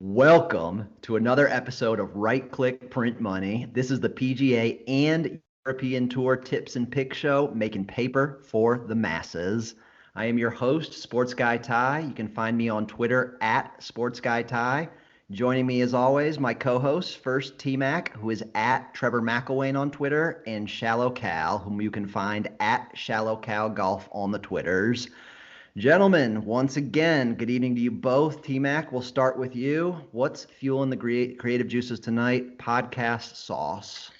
Welcome to another episode of Right Click Print Money. This is the PGA and European Tour tips and pick show, making paper for the masses. I am your host, SportsGuyTy. You can find me on Twitter at SportsGuyTy. Joining me as always, my co-host, first Tmac, who is at Trevor McElwain on Twitter, and ShallowCal, whom you can find at ShallowCal Golf on the Twitters. Gentlemen, once again, good evening to you both. T-Mac, we'll start with you. What's fueling the creative juices tonight? Podcast sauce.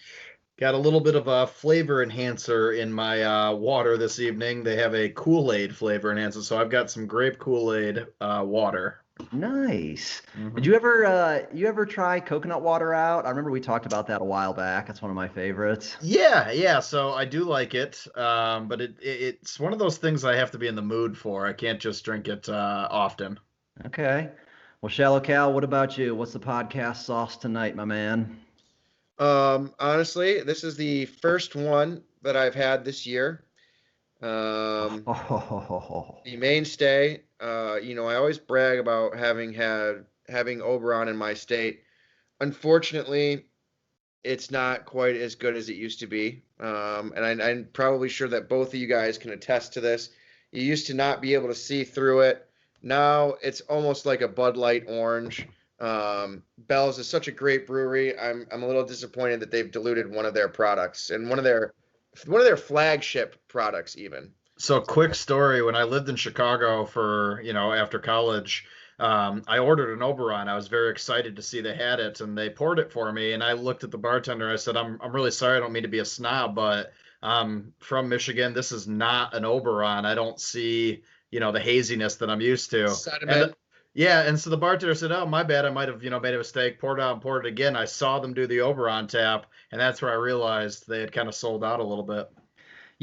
Got a little bit of a flavor enhancer in my water this evening. They have a Kool-Aid flavor enhancer, so I've got some grape Kool-Aid water. Nice. Did you ever try coconut water out? I remember we talked about that a while back. That's one of my favorites. Yeah. So I do like it, but it's one of those things I have to be in the mood for. I can't just drink it often. Okay. Well, Shallow Cal, what about you? What's the podcast sauce tonight, my man? Honestly, this is the first one that I've had this year. The mainstay. I always brag about having Oberon in my state. Unfortunately, it's not quite as good as it used to be. And I'm probably sure that both of you guys can attest to this. You used to not be able to see through it. Now it's almost like a Bud Light orange. Bell's is such a great brewery. I'm a little disappointed that they've diluted one of their products and one of their flagship products even. So quick story, when I lived in Chicago for, after college, I ordered an Oberon. I was very excited to see they had it, and they poured it for me. And I looked at the bartender. I said, I'm really sorry. I don't mean to be a snob, but from Michigan, this is not an Oberon. I don't see, the haziness that I'm used to. Sediment. And so the bartender said, "Oh, my bad. I might have, made a mistake. Poured it out and poured it again." I saw them do the Oberon tap, and that's where I realized they had kind of sold out a little bit.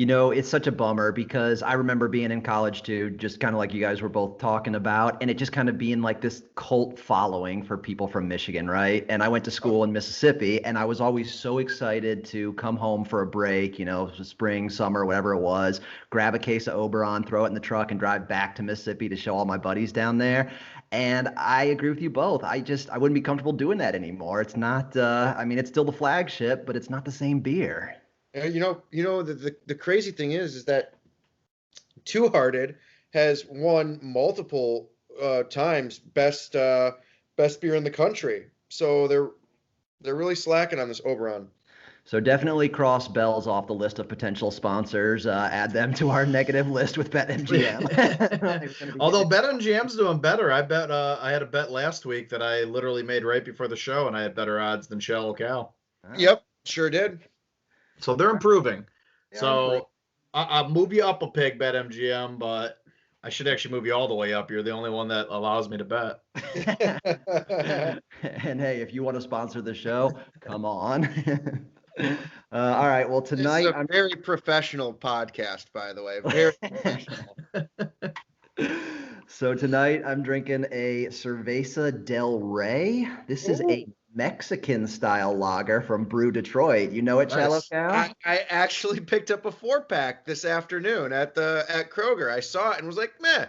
It's such a bummer because I remember being in college too, just kind of like you guys were both talking about, and it just kind of being like this cult following for people from Michigan, right? And I went to school in Mississippi, and I was always so excited to come home for a break, spring, summer, whatever it was, grab a case of Oberon, throw it in the truck, and drive back to Mississippi to show all my buddies down there. And I agree with you both. I wouldn't be comfortable doing that anymore. It's not, it's still the flagship, but it's not the same beer. The crazy thing is that Two Hearted has won multiple times best beer in the country. So they're really slacking on this Oberon. So definitely cross Bell's off the list of potential sponsors. Add them to our negative list with BetMGM. Although BetMGM's doing better. I bet I had a bet last week that I literally made right before the show, and I had better odds than ShallowCal. Yep, sure did. So they're improving. So I'll move you up a peg, BetMGM, but I should actually move you all the way up. You're the only one that allows me to bet. And hey, if you want to sponsor the show, come on. All right. Well, tonight this is a very professional podcast, by the way. Very professional. So tonight I'm drinking a Cerveza Del Rey. This is a Mexican style lager from Brew Detroit. You know it, Nice. ShallowCal? I actually picked up a 4-pack this afternoon at Kroger. I saw it and was like, meh,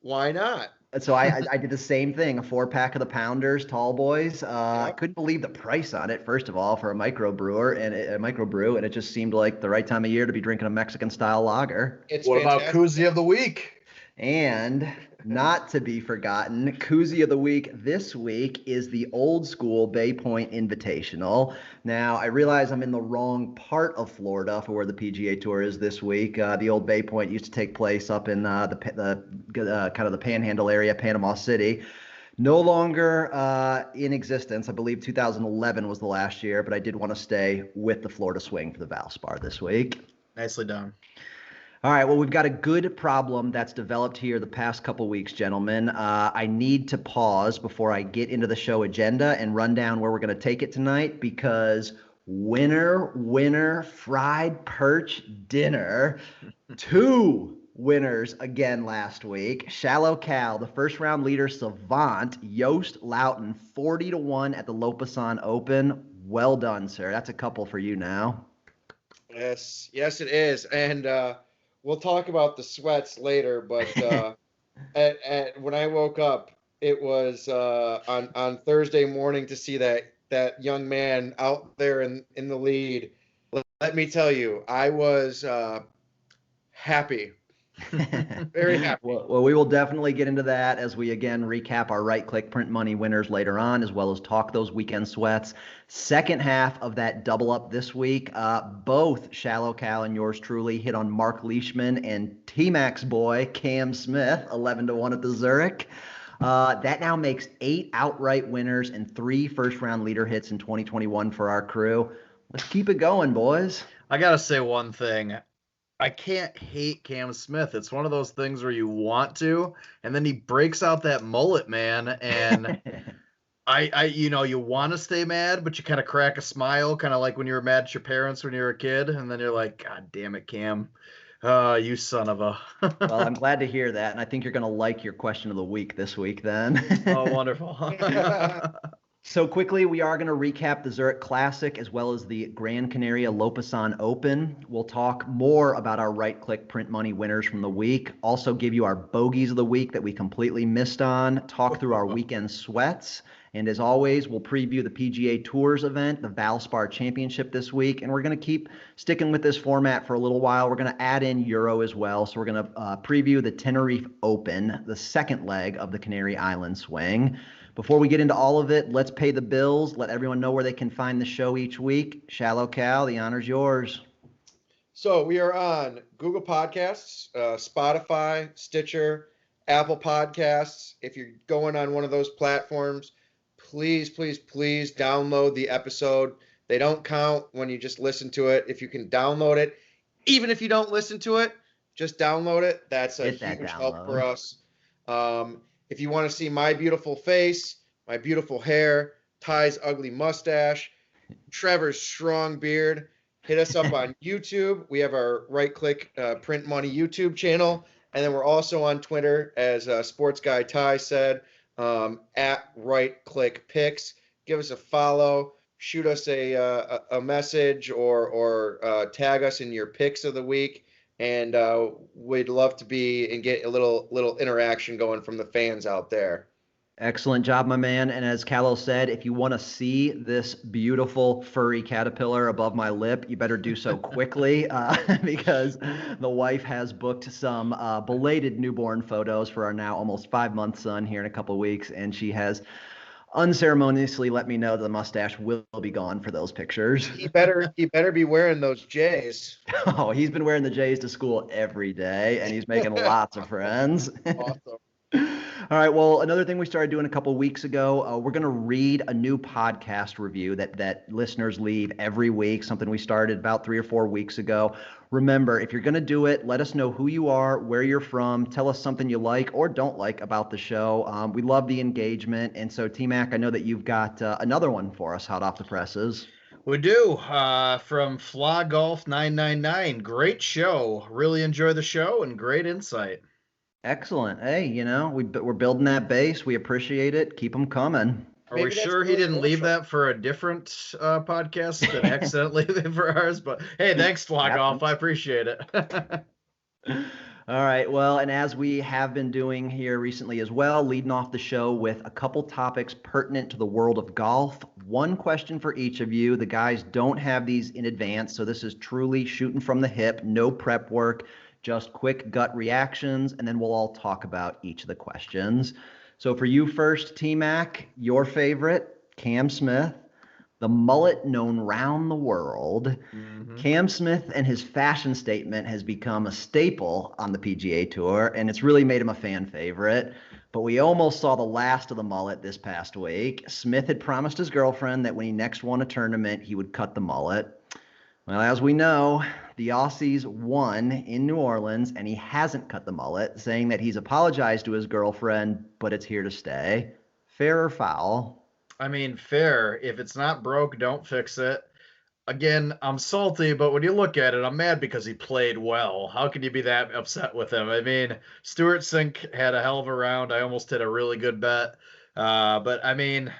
why not? So I did the same thing, a 4-pack of the Pounders, Tall Boys. I couldn't believe the price on it, first of all, for a microbrew, and it just seemed like the right time of year to be drinking a Mexican style lager. It's What fantastic. about Koozie of the Week? And not to be forgotten, Koozie of the Week this week is the old school Bay Point Invitational. Now, I realize I'm in the wrong part of Florida for where the PGA Tour is this week. The old Bay Point used to take place up in the kind of the Panhandle area, Panama City. No longer in existence. I believe 2011 was the last year, but I did want to stay with the Florida swing for the Valspar this week. Nicely done. All right, well, we've got a good problem that's developed here the past couple weeks, gentlemen. I need to pause before I get into the show agenda and run down where we're going to take it tonight because winner, fried perch dinner. 2 winners again last week. ShallowCal, the first round leader savant, Joost Luiten, 40-1 at the Lopesan Open. Well done, sir. That's a couple for you now. Yes, it is. And we'll talk about the sweats later, but when I woke up, it was on Thursday morning to see that young man out there in the lead. Let me tell you, I was happy. Very happy. Well, we will definitely get into that as we again recap our right click print money winners later on, as well as talk those weekend sweats. Second half of that double up this week, both ShallowCal and yours truly hit on Marc Leishman and Tmac's boy Cam Smith, 11-1 at the Zurich. That now makes 8 outright winners and 3 first-round leader hits in 2021 for our crew. Let's keep it going, boys. I gotta say one thing. I can't hate Cam Smith. It's one of those things where you want to, and then he breaks out that mullet, man. And you want to stay mad, but you kind of crack a smile, kind of like when you were mad at your parents when you were a kid, and then you're like, God damn it, Cam. You son of a. Well, I'm glad to hear that, and I think you're going to like your question of the week this week then. Oh, wonderful. So quickly, we are going to recap the Zurich Classic as well as the Gran Canaria Lopesan Open. We'll talk more about our right-click print money winners from the week, also give you our bogeys of the week that we completely missed on, talk through our weekend sweats, and as always, we'll preview the PGA Tours event, the Valspar Championship this week, and we're going to keep sticking with this format for a little while. We're going to add in Euro as well, so we're going to preview the Tenerife Open, the second leg of the Canary Island swing. Before we get into all of it, let's pay the bills. Let everyone know where they can find the show each week. ShallowCal, the honor's yours. So we are on Google Podcasts, Spotify, Stitcher, Apple Podcasts. If you're going on one of those platforms, please download the episode. They don't count when you just listen to it. If you can download it, even if you don't listen to it, just download it. That's a huge help for us. If you want to see my beautiful face, my beautiful hair, Ty's ugly mustache, Trevor's strong beard, hit us up on YouTube. We have our Right Click Print Money YouTube channel. And then we're also on Twitter, as SportsGuyTy said, at Right Click Picks. Give us a follow. Shoot us a message or tag us in your picks of the week. And we'd love to be and get a little interaction going from the fans out there. Excellent job, my man. And as Callow said, if you want to see this beautiful furry caterpillar above my lip, you better do so quickly because the wife has booked some belated newborn photos for our now almost 5-month son here in a couple of weeks. And she has unceremoniously let me know that the mustache will be gone for those pictures. He better be wearing those J's. Oh, he's been wearing the J's to school every day, and he's making lots of friends. Awesome. All right. Well, another thing we started doing a couple weeks ago, we're going to read a new podcast review that listeners leave every week, something we started about 3 or 4 weeks ago. Remember, if you're going to do it, let us know who you are, where you're from, tell us something you like or don't like about the show. We love the engagement. And so, Tmac, I know that you've got another one for us hot off the presses. We do. From Flaw Golf 999. Great show. Really enjoy the show and great insight. Excellent. Hey, we're building that base. We appreciate it. Keep them coming. Are we sure he didn't leave that for a different podcast than accidentally for ours? But hey, thanks, Flaw Golf. I appreciate it. All right. Well, and as we have been doing here recently as well, leading off the show with a couple topics pertinent to the world of golf. One question for each of you. The guys don't have these in advance, so this is truly shooting from the hip, no prep work. Just quick gut reactions, and then we'll all talk about each of the questions. So for you first, Tmac, your favorite, Cam Smith, the mullet known round the world. Mm-hmm. Cam Smith and his fashion statement has become a staple on the PGA Tour, and it's really made him a fan favorite. But we almost saw the last of the mullet this past week. Smith had promised his girlfriend that when he next won a tournament, he would cut the mullet. Well, as we know, the Aussies won in New Orleans, and he hasn't cut the mullet, saying that he's apologized to his girlfriend, but it's here to stay. Fair or foul? I mean, fair. If it's not broke, don't fix it. Again, I'm salty, but when you look at it, I'm mad because he played well. How can you be that upset with him? I mean, Stuart Sink had a hell of a round. I almost hit a really good bet. But, I mean,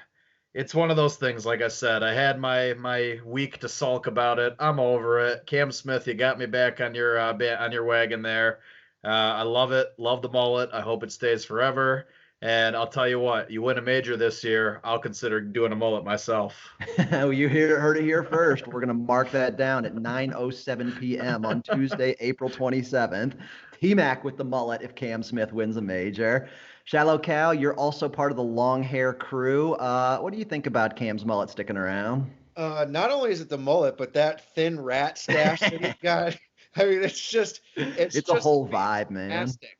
it's one of those things, like I said. I had my week to sulk about it. I'm over it. Cam Smith, you got me back on your wagon there. I love it. Love the mullet. I hope it stays forever. And I'll tell you what, you win a major this year, I'll consider doing a mullet myself. You heard it here first. We're going to mark that down at 9:07 p.m. on Tuesday, April 27th. Tmac with the mullet if Cam Smith wins a major. Shallow Cal, you're also part of the long hair crew. What do you think about Cam's mullet sticking around? Not only is it the mullet, but that thin rat stash that he's got. I mean, it's just a whole vibe, man. Fantastic.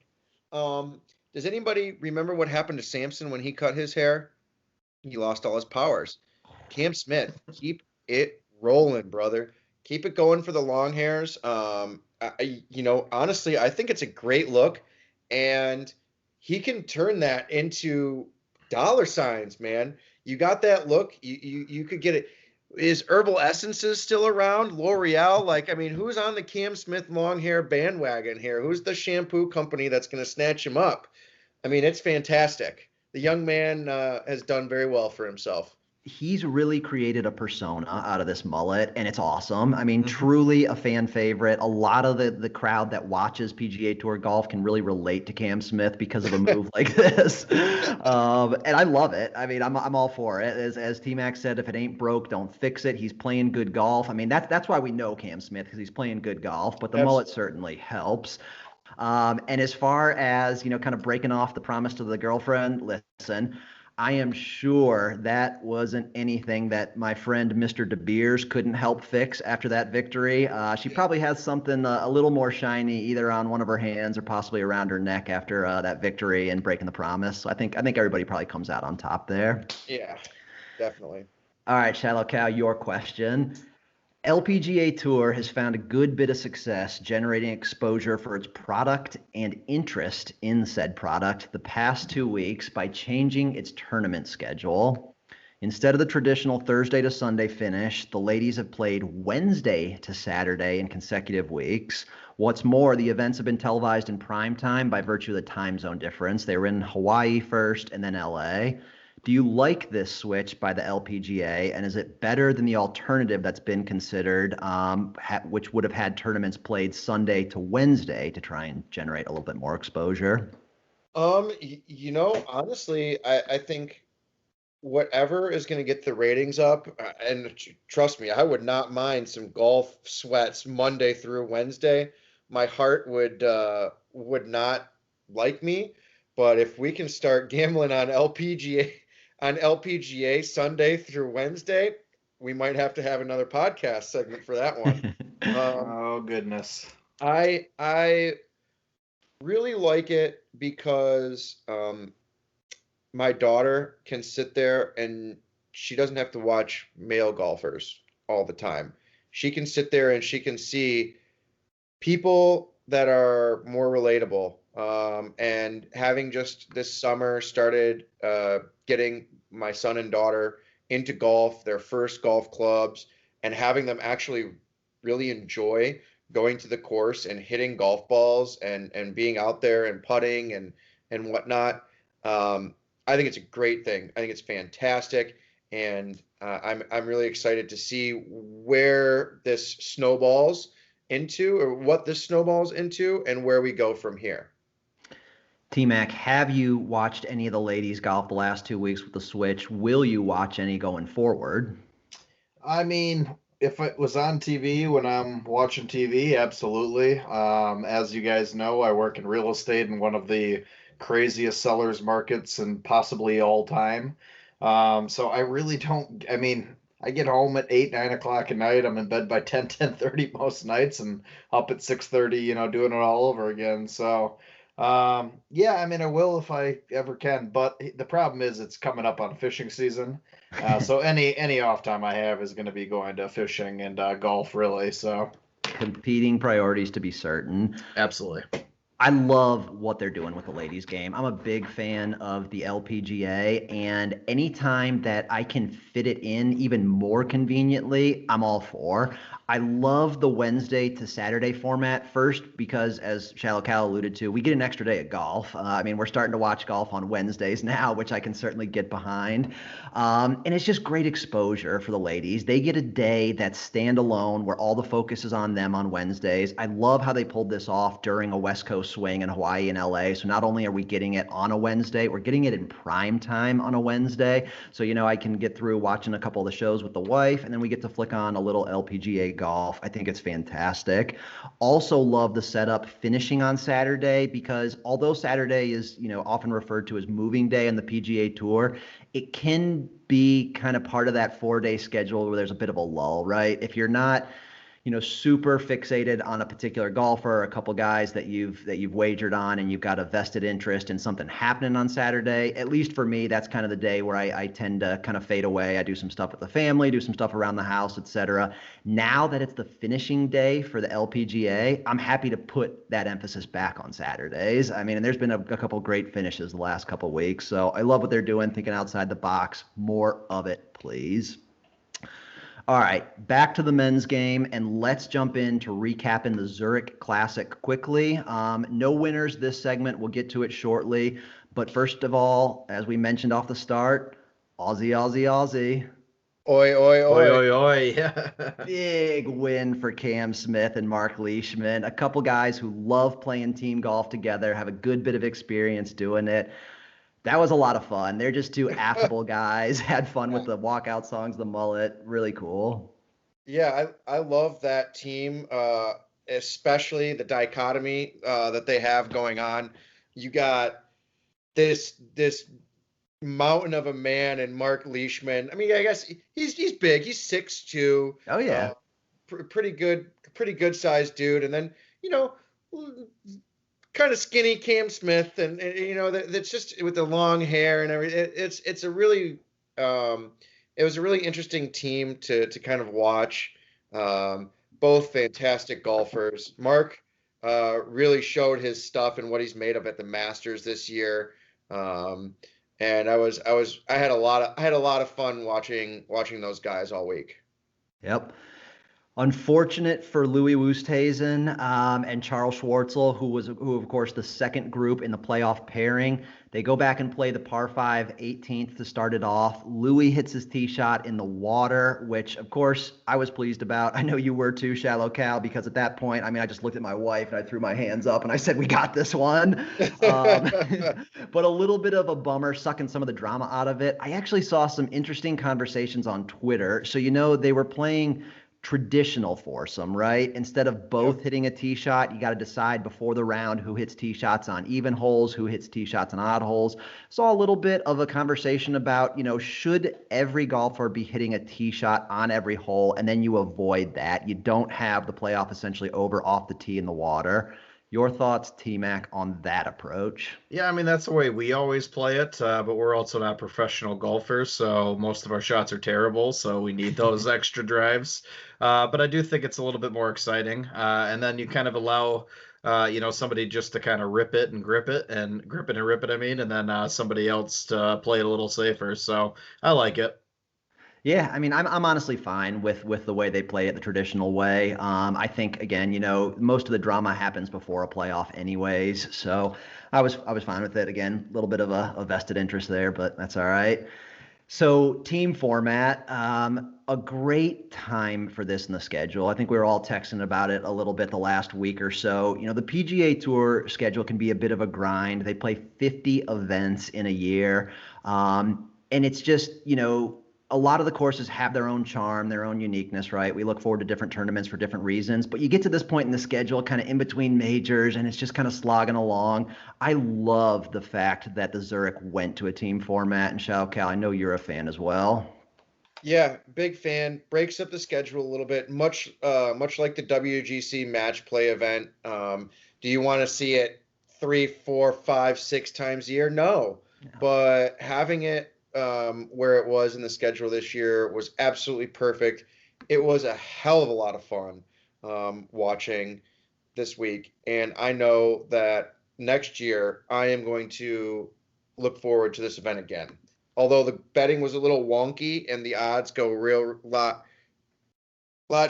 Does anybody remember what happened to Samson when he cut his hair? He lost all his powers. Cam Smith, keep it rolling, brother. Keep it going for the long hairs. Honestly, I think it's a great look, and he can turn that into dollar signs, man. You got that look. You could get it. Is Herbal Essences still around? L'Oreal? Like, I mean, who's on the Cam Smith long hair bandwagon here? Who's the shampoo company that's going to snatch him up? I mean, it's fantastic. The young man has done very well for himself. He's really created a persona out of this mullet, and it's awesome. I mean, truly a fan favorite. A lot of the crowd that watches PGA Tour golf can really relate to Cam Smith because of a move like this. And I love it. I mean, I'm all for it. As Tmac said, if it ain't broke, don't fix it. He's playing good golf. I mean, that's why we know Cam Smith, because he's playing good golf, but the mullet certainly helps. And as far as, kind of breaking off the promise to the girlfriend, listen, I am sure that wasn't anything that my friend Mr. De Beers couldn't help fix after that victory. She probably has something a little more shiny either on one of her hands or possibly around her neck after that victory and breaking the promise. So I think everybody probably comes out on top there. Yeah, definitely. All right, Shallow Cal, your question. LPGA Tour has found a good bit of success generating exposure for its product and interest in said product the past 2 weeks by changing its tournament schedule. Instead of the traditional Thursday to Sunday finish, the ladies have played Wednesday to Saturday in consecutive weeks. What's more, the events have been televised in prime time by virtue of the time zone difference. They were in Hawaii first and then LA. Do you like this switch by the LPGA, and is it better than the alternative that's been considered, which would have had tournaments played Sunday to Wednesday to try and generate a little bit more exposure? Honestly, I think whatever is going to get the ratings up, and trust me, I would not mind some golf sweats Monday through Wednesday. My heart would not like me, but if we can start gambling on LPGA Sunday through Wednesday, we might have to have another podcast segment for that one. Oh goodness. I really like it because my daughter can sit there and she doesn't have to watch male golfers all the time. She can sit there and she can see people that are more relatable. And having just this summer started getting my son and daughter into golf, their first golf clubs, and having them actually really enjoy going to the course and hitting golf balls and being out there and putting and whatnot. I think it's a great thing. I think it's fantastic, and I'm really excited to see where this snowballs into, or what this snowballs into, and where we go from here. Tmac, have you watched any of the ladies golf the last 2 weeks with the switch? Will you watch any going forward? I mean, if it was on TV when I'm watching TV, absolutely. As you guys know, I work in real estate in one of the craziest sellers markets and possibly all time. So I really don't, I mean, I get home at 8, 9 o'clock at night. I'm in bed by 10:30 most nights and up at 6:30, doing it all over again. So, yeah, I mean, I will if I ever can, but the problem is it's coming up on fishing season. So any off time I have is going to be going to fishing and golf, really. So competing priorities, to be certain. Absolutely. I love what they're doing with the ladies game. I'm a big fan of the LPGA, and anytime that I can fit it in even more conveniently, I'm all for. I love the Wednesday to Saturday format, first because, as Shallow Cal alluded to, we get an extra day of golf. I mean, we're starting to watch golf on Wednesdays now, which I can certainly get behind. And it's just great exposure for the ladies. They get a day that's standalone where all the focus is on them on Wednesdays. I love how they pulled this off during a West Coast swing in Hawaii and LA. So not only are we getting it on a Wednesday, we're getting it in prime time on a Wednesday. So, I can get through watching a couple of the shows with the wife, and then we get to flick on a little LPGA golf. I think it's fantastic. Also love the setup finishing on Saturday, because although Saturday is, often referred to as moving day on the PGA Tour, it can be kind of part of that 4-day schedule where there's a bit of a lull, right? If you're not, super fixated on a particular golfer or a couple guys that you've wagered on, and you've got a vested interest in something happening on Saturday, at least for me, that's kind of the day where I tend to kind of fade away. I do some stuff with the family, do some stuff around the house, etc. Now that it's the finishing day for the LPGA, I'm happy to put that emphasis back on Saturdays. I mean, and there's been a couple great finishes the last couple weeks, so I love what they're doing, thinking outside the box. More of it, please. All right, back to the men's game, and let's jump into recapping the Zurich Classic quickly. No winners this segment. We'll get to it shortly. But first of all, as we mentioned off the start, Aussie, Aussie, Aussie. Oi, oi, oi. Oi, oi, oi. Big win for Cam Smith and Marc Leishman. A couple guys who love playing team golf together, have a good bit of experience doing it. That was a lot of fun. They're just two affable guys. Had fun with the walkout songs, the mullet. Really cool. Yeah, I love that team, especially the dichotomy that they have going on. You got this mountain of a man in Marc Leishman. I mean, I guess he's big. He's 6'2". Oh yeah, pretty good sized dude. And then kind of skinny Cam Smith, and that's just with the long hair and everything. It's a really it was a really interesting team to kind of watch. Both fantastic golfers. Marc really showed his stuff and what he's made of at the Masters this year. And I had a lot of fun watching those guys all week. Yep. Unfortunate for Louis Oosthuizen and Charles Schwartzel, who of course the second group in the playoff pairing. They go back and play the par 5 18th to start it off. Louis hits his tee shot in the water, which of course I was pleased about. I know you were too, ShallowCal, because at that point, I mean, I just looked at my wife and I threw my hands up and I said, we got this one. But a little bit of a bummer, sucking some of the drama out of it. I actually saw some interesting conversations on Twitter. So, they were playing traditional foursome, right? Instead of both hitting a tee shot, you got to decide before the round who hits tee shots on even holes, who hits tee shots on odd holes. Saw a little bit of a conversation about, should every golfer be hitting a tee shot on every hole, and then you avoid that. You don't have the playoff essentially over off the tee in the water. Your thoughts, Tmac, on that approach? Yeah, I mean, that's the way we always play it, but we're also not professional golfers, so most of our shots are terrible, so we need those extra drives. But I do think it's a little bit more exciting, and then you kind of allow, somebody just to kind of rip it and grip it, and grip it and rip it, and then somebody else to play it a little safer, so I like it. Yeah, I mean, I'm honestly fine with the way they play it the traditional way. I think again, most of the drama happens before a playoff, anyways. So I was fine with it. Again, a little bit of a vested interest there, but that's all right. So team format, a great time for this in the schedule. I think we were all texting about it a little bit the last week or so. The PGA Tour schedule can be a bit of a grind. They play 50 events in a year, and it's just a lot of the courses have their own charm, their own uniqueness, right? We look forward to different tournaments for different reasons, but you get to this point in the schedule kind of in between majors and it's just kind of slogging along. I love the fact that the Zurich went to a team format, and ShallowCal, I know you're a fan as well. Yeah, big fan. Breaks up the schedule a little bit, much like the WGC match play event. Do you want to see it 3, 4, 5, 6 times a year? No. But having it where it was in the schedule this year was absolutely perfect. It was a hell of a lot of fun watching this week, and I know that next year I am going to look forward to this event again. Although the betting was a little wonky and the odds go real lot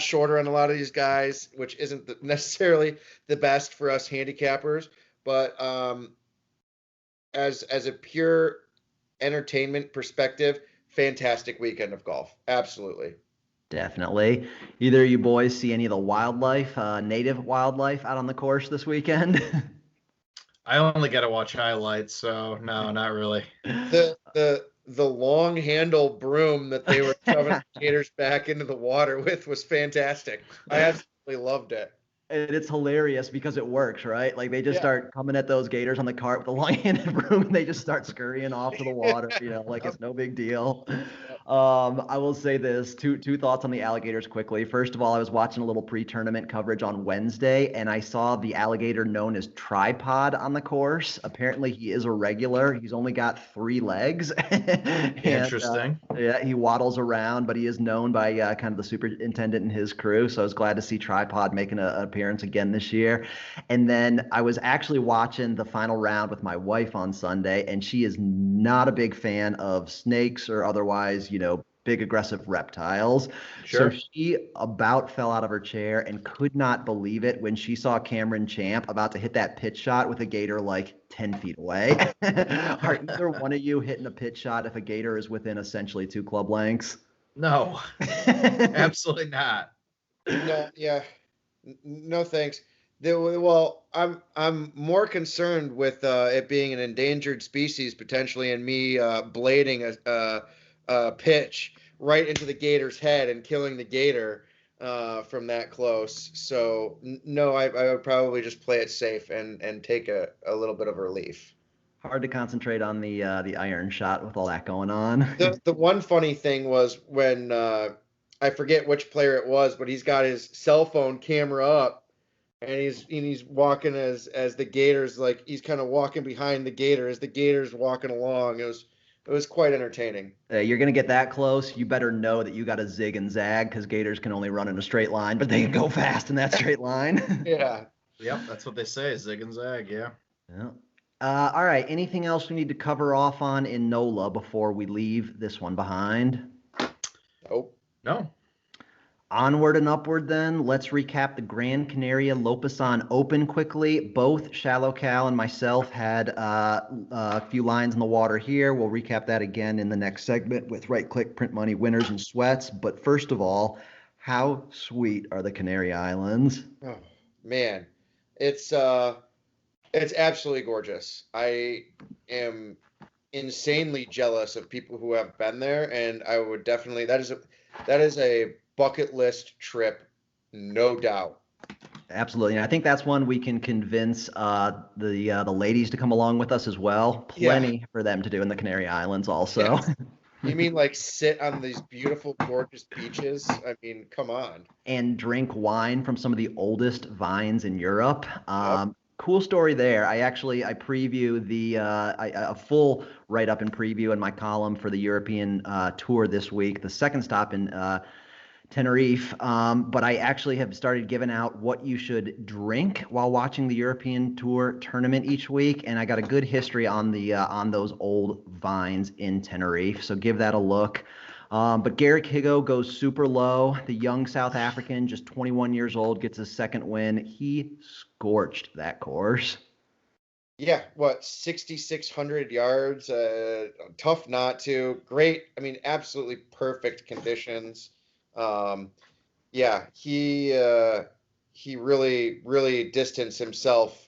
shorter on a lot of these guys, which isn't necessarily the best for us handicappers, but as a pure entertainment perspective, fantastic weekend of golf. Absolutely. Definitely. Either of you boys see any of the wildlife, native wildlife out on the course this weekend? I only get to watch highlights, so no, not really. The long handle broom that they were shoving the gators back into the water with was fantastic. I absolutely loved it. And it's hilarious because it works, right? Like they just Yeah. start coming at those gators on the cart with a long-handed broom, and they just start scurrying off to the water, like it's no big deal. I will say this, two thoughts on the alligators quickly. First of all, I was watching a little pre-tournament coverage on Wednesday, and I saw the alligator known as Tripod on the course. Apparently, he is a regular. He's only got 3 legs. And, Interesting. yeah, he waddles around, but he is known by kind of the superintendent and his crew. So I was glad to see Tripod making an appearance again this year. And then I was actually watching the final round with my wife on Sunday, and she is not a big fan of snakes or otherwise, big aggressive reptiles. Sure. So she about fell out of her chair and could not believe it when she saw Cameron Champ about to hit that pitch shot with a gator like 10 feet away. Are either one of you hitting a pitch shot if a gator is within essentially 2 club lengths? No, absolutely not. No, yeah, no thanks. Well, I'm more concerned with it being an endangered species potentially, and me blading a pitch right into the gator's head and killing the gator from that close. So no, I would probably just play it safe and take a little bit of relief. Hard to concentrate on the iron shot with all that going on. The one funny thing was when I forget which player it was, but he's got his cell phone camera up, and he's walking as the Gators, like he's kind of walking behind the Gator as the Gators walking along. It was quite entertaining. You're gonna get that close, you better know that you got to zig and zag because gators can only run in a straight line, but they can go fast in that straight line. Yeah. Yep, that's what they say, zig and zag. Yeah. Yeah. All right. Anything else we need to cover off on in NOLA before we leave this one behind? Nope. No. Onward and upward then. Let's recap the Gran Canaria Lopesan Open quickly. Both ShallowCal and myself had a few lines in the water here. We'll recap that again in the next segment with Right Click, Print Money, Winners, and Sweats. But first of all, how sweet are the Canary Islands? Oh man, it's absolutely gorgeous. I am insanely jealous of people who have been there, and I would definitely that is a bucket list trip, no doubt. Absolutely. And I think that's one we can convince the ladies to come along with us as well. Plenty for them to do in the Canary Islands also. Yes. You mean like sit on these beautiful, gorgeous beaches? I mean, come on. And drink wine from some of the oldest vines in Europe. Yep. Cool story there. I preview a full write-up and preview in my column for the European tour this week, the second stop in Tenerife. But I actually have started giving out what you should drink while watching the European Tour tournament each week, and I got a good history on those old vines in Tenerife. So give that a look. But Garrick Higo goes super low. The young South African, just 21 years old, gets his second win. He scorched that course. Yeah, 6,600 yards. Tough not to. Great. I mean, absolutely perfect conditions. Yeah, he really, really distanced himself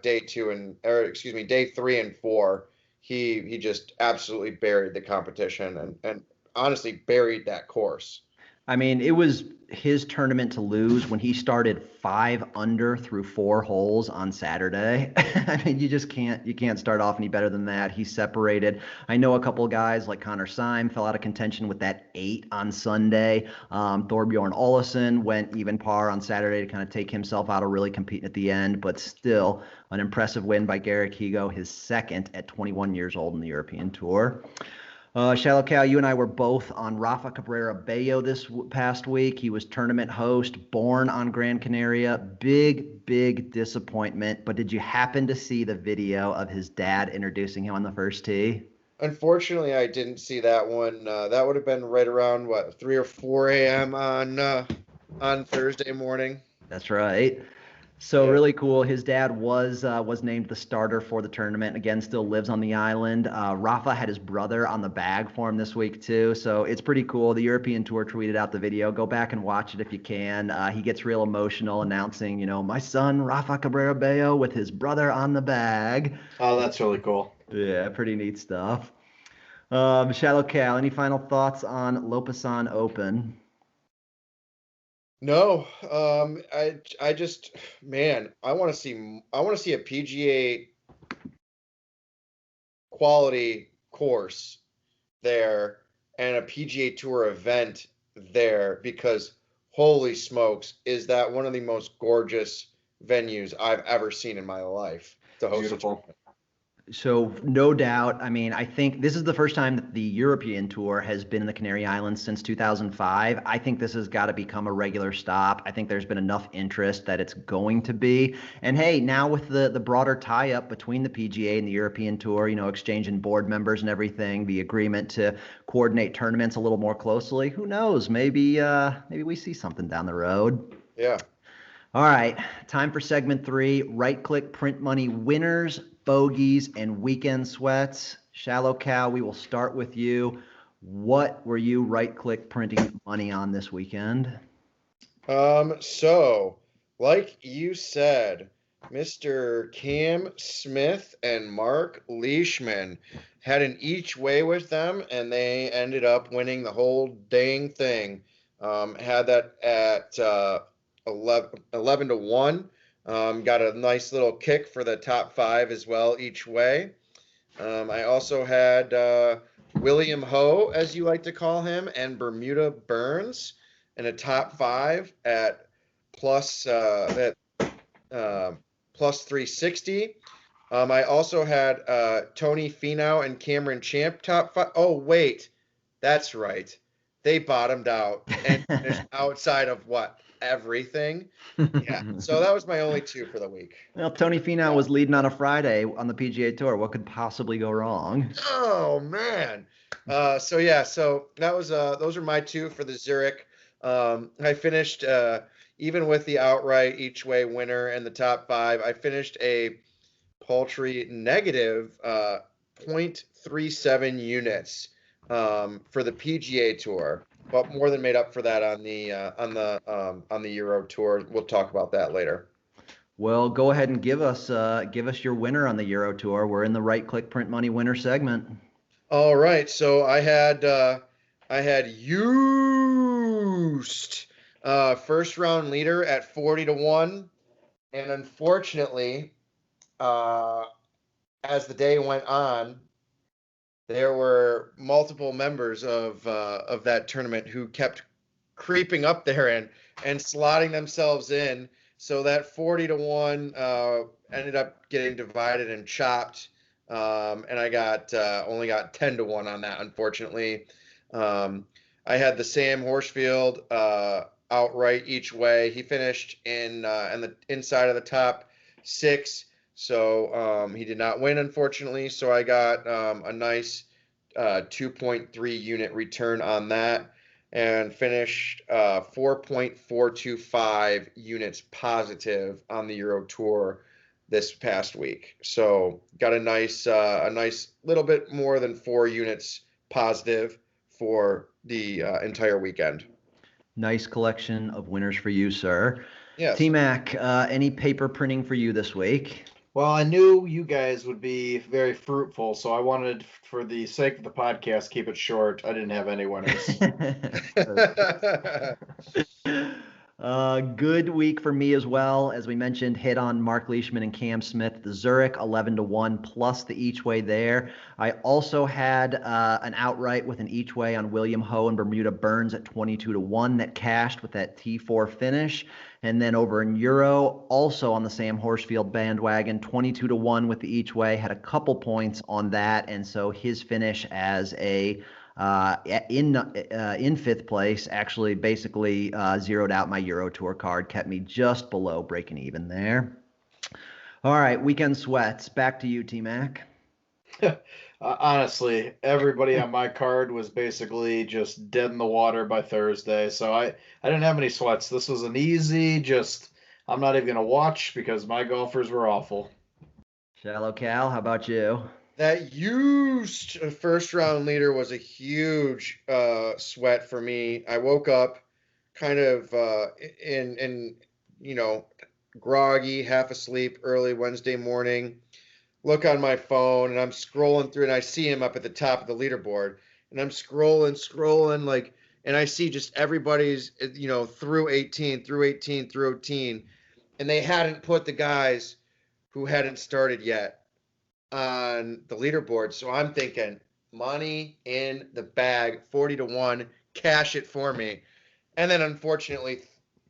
day 3 and 4. He just absolutely buried the competition and honestly buried that course. I mean, it was his tournament to lose when he started 5 under through 4 holes on Saturday. I mean, you can't start off any better than that. He separated. I know a couple of guys like Connor Syme fell out of contention with that 8 on Sunday. Thorbjorn Olesen went even par on Saturday to kind of take himself out of really competing at the end, but still an impressive win by Garrick Higo, his second at 21 years old in the European Tour. ShallowCal, you and I were both on Rafa Cabrera Bello this past week. He was tournament host, born on Gran Canaria. Big disappointment. But did you happen to see the video of his dad introducing him on the first tee? Unfortunately, I didn't see that one. That would have been right around 3 or 4 a.m. on Thursday morning. That's right. So Yeah. really cool. His dad was named the starter for the tournament. Again, still lives on the island. Rafa had his brother on the bag for him this week too. So it's pretty cool. The European Tour tweeted out the video. Go back and watch it if you can. He gets real emotional announcing, my son Rafa Cabrera Bello with his brother on the bag. Oh, that's really cool. Yeah, pretty neat stuff. ShallowCal, any final thoughts on Lopesan Open? No, I just, man, I want to see a PGA quality course there and a PGA Tour event there, because holy smokes, is that one of the most gorgeous venues I've ever seen in my life to host a Beautiful. tournament. So no doubt. I mean, I think this is the first time that the European Tour has been in the Canary Islands since 2005. I think this has got to become a regular stop. I think there's been enough interest that it's going to be. And hey, now with the broader tie-up between the PGA and the European Tour, exchanging board members and everything, the agreement to coordinate tournaments a little more closely, who knows? Maybe we see something down the road. Yeah. All right, time for segment 3, right-click print money winners, bogeys, and weekend sweats. ShallowCal, we will start with you. What were you right-click printing money on this weekend? So, like you said, Mr. Cam Smith and Marc Leishman had an each way with them, and they ended up winning the whole dang thing. Had that at 11 to 1. Got a nice little kick for the top 5 as well each way. I also had William Ho, as you like to call him, and Bermuda Burns in a top 5 at plus 360. I also had Tony Finau and Cameron Champ top 5. Oh, wait, that's right. They bottomed out and finished outside of what? Everything. Yeah. So that was my only 2 for the week. Well, Tony Finau was leading on a Friday on the PGA Tour. What could possibly go wrong? Oh man. So that was those are my 2 for the Zurich. I finished even with the outright each way winner and the top 5. I finished a paltry negative 0.37 units for the PGA Tour, but more than made up for that on the Euro Tour. We'll talk about that later. Well, go ahead and give us your winner on the Euro Tour. We're in the right-click print money winner segment. All right, so I had Joost first round leader at 40 to 1, and unfortunately, as the day went on, there were multiple members of that tournament who kept creeping up there and slotting themselves in. So that 40 to 1 ended up getting divided and chopped, and I only got 10 to 1 on that, unfortunately. I had the Sam Horsfield outright each way. He finished in the inside of the top 6. So he did not win, unfortunately. So I got a nice 2.3 unit return on that and finished 4.425 units positive on the Euro Tour this past week. So got a nice little bit more than 4 units positive for the entire weekend. Nice collection of winners for you, sir. Yes. Tmac, any paper printing for you this week? Well, I knew you guys would be very fruitful, so I wanted, for the sake of the podcast, keep it short. I didn't have any winners. Good week for me as well. As we mentioned, hit on Marc Leishman and Cam Smith, the Zurich 11 to 1 plus the each way there. I also had an outright with an each way on William Ho and Bermuda Burns at 22 to 1 that cashed with that T4 finish. And then over in Euro, also on the Sam Horsfield bandwagon, 22 to 1 with the each way, had a couple points on that. And so his finish as a in 5th place actually basically zeroed out my Euro Tour card, kept me just below breaking even there. All right, weekend sweats. Back to you, T-Mac. Honestly, everybody on my card was basically just dead in the water by Thursday, so I didn't have any sweats. This was an easy, just I'm not even going to watch because my golfers were awful. ShallowCal, how about you? That used first round leader was a huge sweat for me. I woke up kind of in groggy, half asleep early Wednesday morning. Look on my phone and I'm scrolling through and I see him up at the top of the leaderboard and I'm scrolling like and I see just everybody's through 18 and they hadn't put the guys who hadn't started yet on the leaderboard. So I'm thinking money in the bag, 40-1, cash it for me. And then unfortunately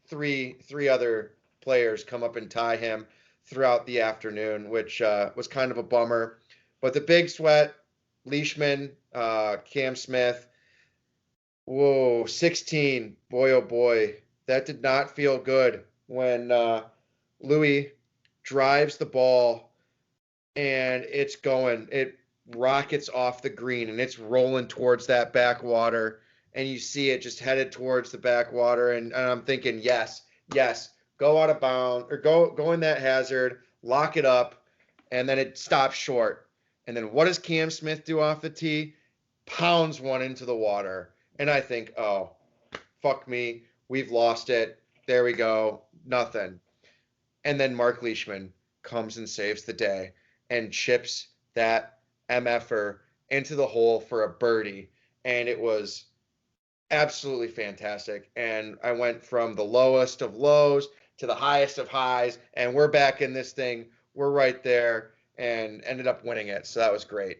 three other players come up and tie him throughout the afternoon, which was kind of a bummer. But the big sweat, Leishman, Cam Smith, whoa, 16, boy, oh boy. That did not feel good when Louis drives the ball and it's going. It rockets off the green and it's rolling towards that backwater. And you see it just headed towards the backwater. And I'm thinking, yes, go out of bounds or go in that hazard, lock it up, and then it stops short. And then what does Cam Smith do off the tee? Pounds one into the water. And I think, oh, fuck me. We've lost it. There we go. Nothing. And then Marc Leishman comes and saves the day and chips that MFer into the hole for a birdie. And it was absolutely fantastic. And I went from the lowest of lows to the highest of highs, and we're back in this thing. We're right there and ended up winning it. So that was great.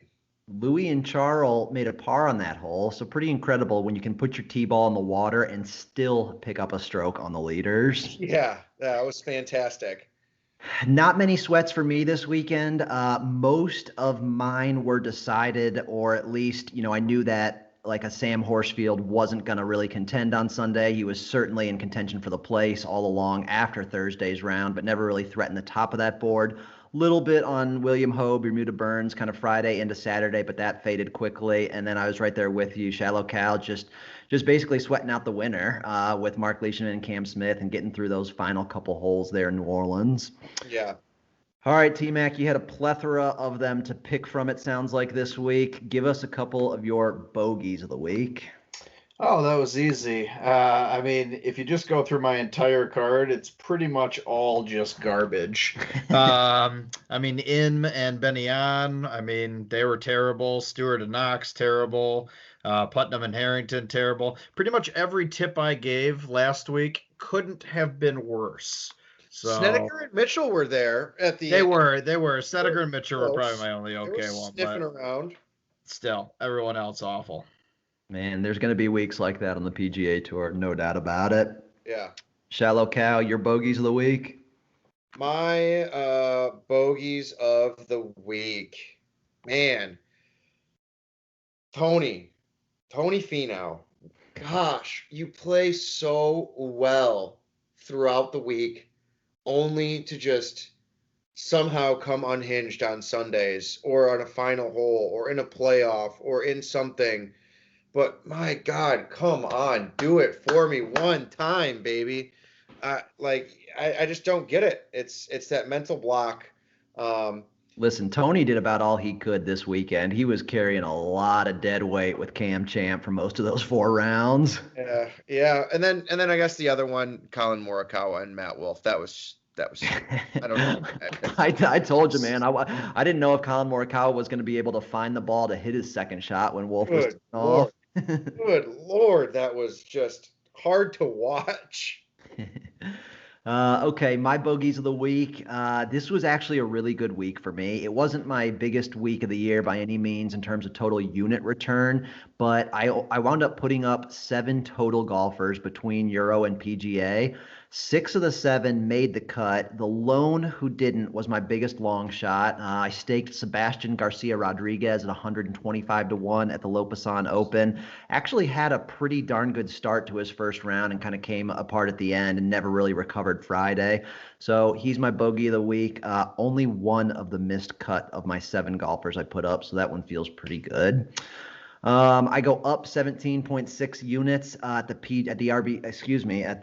Louis and Charles made a par on that hole, so pretty incredible when you can put your tee ball in the water and still pick up a stroke on the leaders. Yeah, that was fantastic. Not many sweats for me this weekend. Most of mine were decided, or at least, I knew that like a Sam Horsfield wasn't going to really contend on Sunday. He was certainly in contention for the place all along after Thursday's round, but never really threatened the top of that board. Little bit on William Ho, Bermuda Burns, kind of Friday into Saturday, but that faded quickly. And then I was right there with you, ShallowCal, just basically sweating out the winner with Marc Leishman and Cam Smith and getting through those final couple holes there in New Orleans. Yeah. All right, Tmac, you had a plethora of them to pick from, it sounds like, this week. Give us a couple of your bogeys of the week. Oh, that was easy. I mean, if you just go through my entire card, it's pretty much all just garbage. I mean, Im and Benyon, I mean, they were terrible. Stewart and Knox, terrible. Putnam and Harrington, terrible. Pretty much every tip I gave last week couldn't have been worse. So Snedeker and Mitchell were there at the They end. were. Snedeker and Mitchell were probably my only okay one. Sniffing around. Still, everyone else awful. Man, there's going to be weeks like that on the PGA Tour, no doubt about it. Yeah. ShallowCal, your bogeys of the week? My bogeys of the week. Man. Tony Finau. Gosh, you play so well throughout the week, only to just somehow come unhinged on Sundays or on a final hole or in a playoff or in something. But my God, come on, do it for me one time, baby. I just don't get it. It's that mental block. Listen, Tony did about all he could this weekend. He was carrying a lot of dead weight with Cam Champ for most of those 4 rounds. Yeah. And then I guess the other one, Colin Morikawa and Matt Wolff. That was I don't know. I told you, man. I didn't know if Colin Morikawa was going to be able to find the ball to hit his second shot when Wolff was off. Good Lord, that was just hard to watch. Okay, my bogeys of the week. This was actually a really good week for me. It wasn't my biggest week of the year by any means in terms of total unit return, but I wound up putting up 7 total golfers between Euro and PGA. 6 of the 7 made the cut. The lone who didn't was my biggest long shot. I staked Sebastian Garcia Rodriguez at 125-1 at the Lopesan Open. Actually had a pretty darn good start to his first round and kind of came apart at the end and never really recovered Friday. So he's my bogey of the week. Only one of the missed cut of my 7 golfers I put up, so that one feels pretty good. I go up 17.6 units at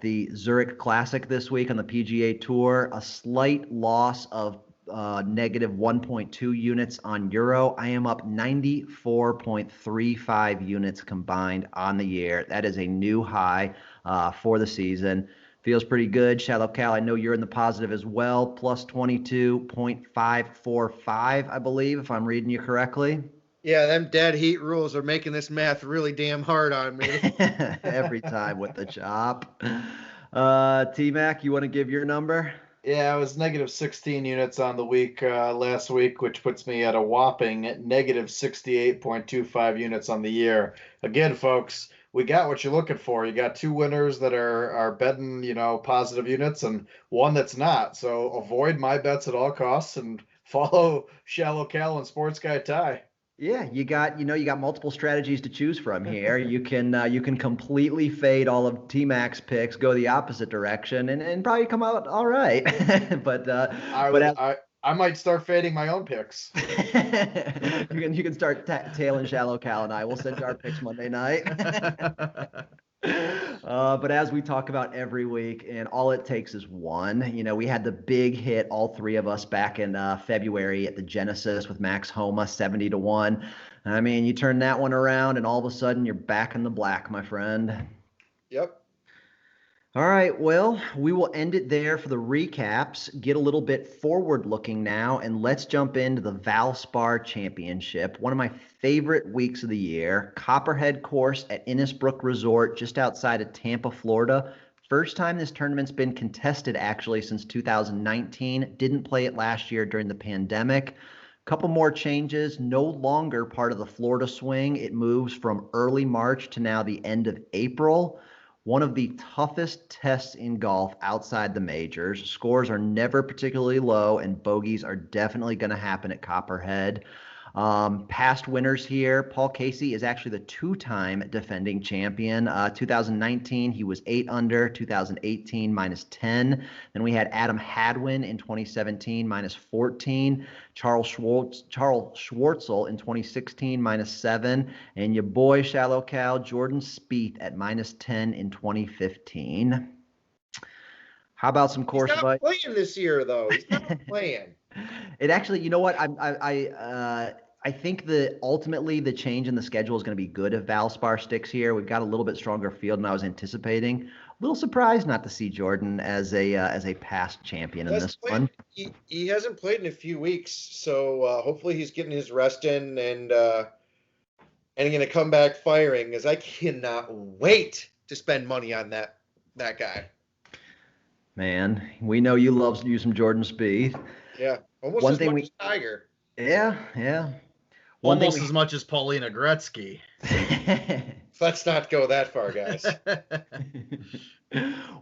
the Zurich Classic this week on the PGA Tour. A slight loss of negative 1.2 units on Euro. I am up 94.35 units combined on the year. That is a new high for the season. Feels pretty good. ShallowCal, I know you're in the positive as well. Plus 22.545, I believe, if I'm reading you correctly. Yeah, them dead heat rules are making this math really damn hard on me. Every time with the chop. Tmac, you want to give your number? Yeah, I was negative 16 units on the week last week, which puts me at a whopping negative 68.25 units on the year. Again, folks, we got what you're looking for. You got two winners that are betting, positive units, and one that's not. So avoid my bets at all costs and follow ShallowCal and SportsGuyTy. Yeah, you got multiple strategies to choose from here. You can completely fade all of T-Mac's picks, go the opposite direction, and probably come out all right. but I might start fading my own picks. you can start tailing ShallowCal and I. We'll send you our picks Monday night. But as we talk about every week, and all it takes is one. We had the big hit, all three of us, back in February at the Genesis with Max Homa, 70-1. I mean, you turn that one around, and all of a sudden you're back in the black, my friend. Yep. All right, well, we will end it there for the recaps, get a little bit forward-looking now, and let's jump into the Valspar Championship, one of my favorite weeks of the year. Copperhead course at Innisbrook Resort, just outside of Tampa, Florida. First time this tournament's been contested, actually, since 2019. Didn't play it last year during the pandemic. Couple more changes. No longer part of the Florida swing. It moves from early March to now the end of April. One of the toughest tests in golf outside the majors. Scores are never particularly low, and bogeys are definitely going to happen at Copperhead. Past winners here, Paul Casey is actually the two-time defending champion. 2019, he was 8 under, 2018, -10. Then we had Adam Hadwin in 2017, -14. Charles Schwartzel in 2016, -7. And your boy, ShallowCal, Jordan Spieth at -10 in 2015. How about some course He's not advice? playing this year, though. He's not playing. It actually, you know what? I think that ultimately the change in the schedule is going to be good if Valspar sticks here. We've got a little bit stronger field than I was anticipating. A little surprised not to see Jordan as a past champion in this one. He hasn't played in a few weeks, so hopefully he's getting his rest in and going to come back firing. Because I cannot wait to spend money on that guy. Man, we know you love you some Jordan Spieth. Yeah, almost as much as Tiger. Yeah. Almost as much as Paulina Gretzky. Let's not go that far, guys.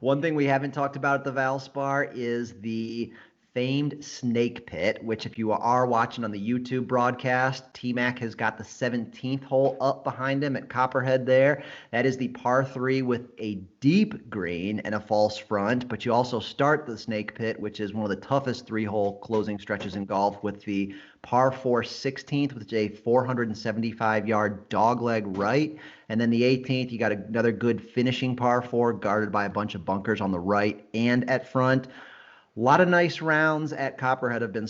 One thing we haven't talked about at the Valspar is the famed snake pit, which if you are watching on the YouTube broadcast, Tmac has got the 17th hole up behind him at Copperhead there. That is the par 3 with a deep green and a false front, but you also start the snake pit, which is one of the toughest 3-hole closing stretches in golf, with the par 4 16th, which is a 475-yard dogleg right. And then the 18th, you got another good finishing par 4 guarded by a bunch of bunkers on the right and at front. A lot of nice rounds at Copperhead have been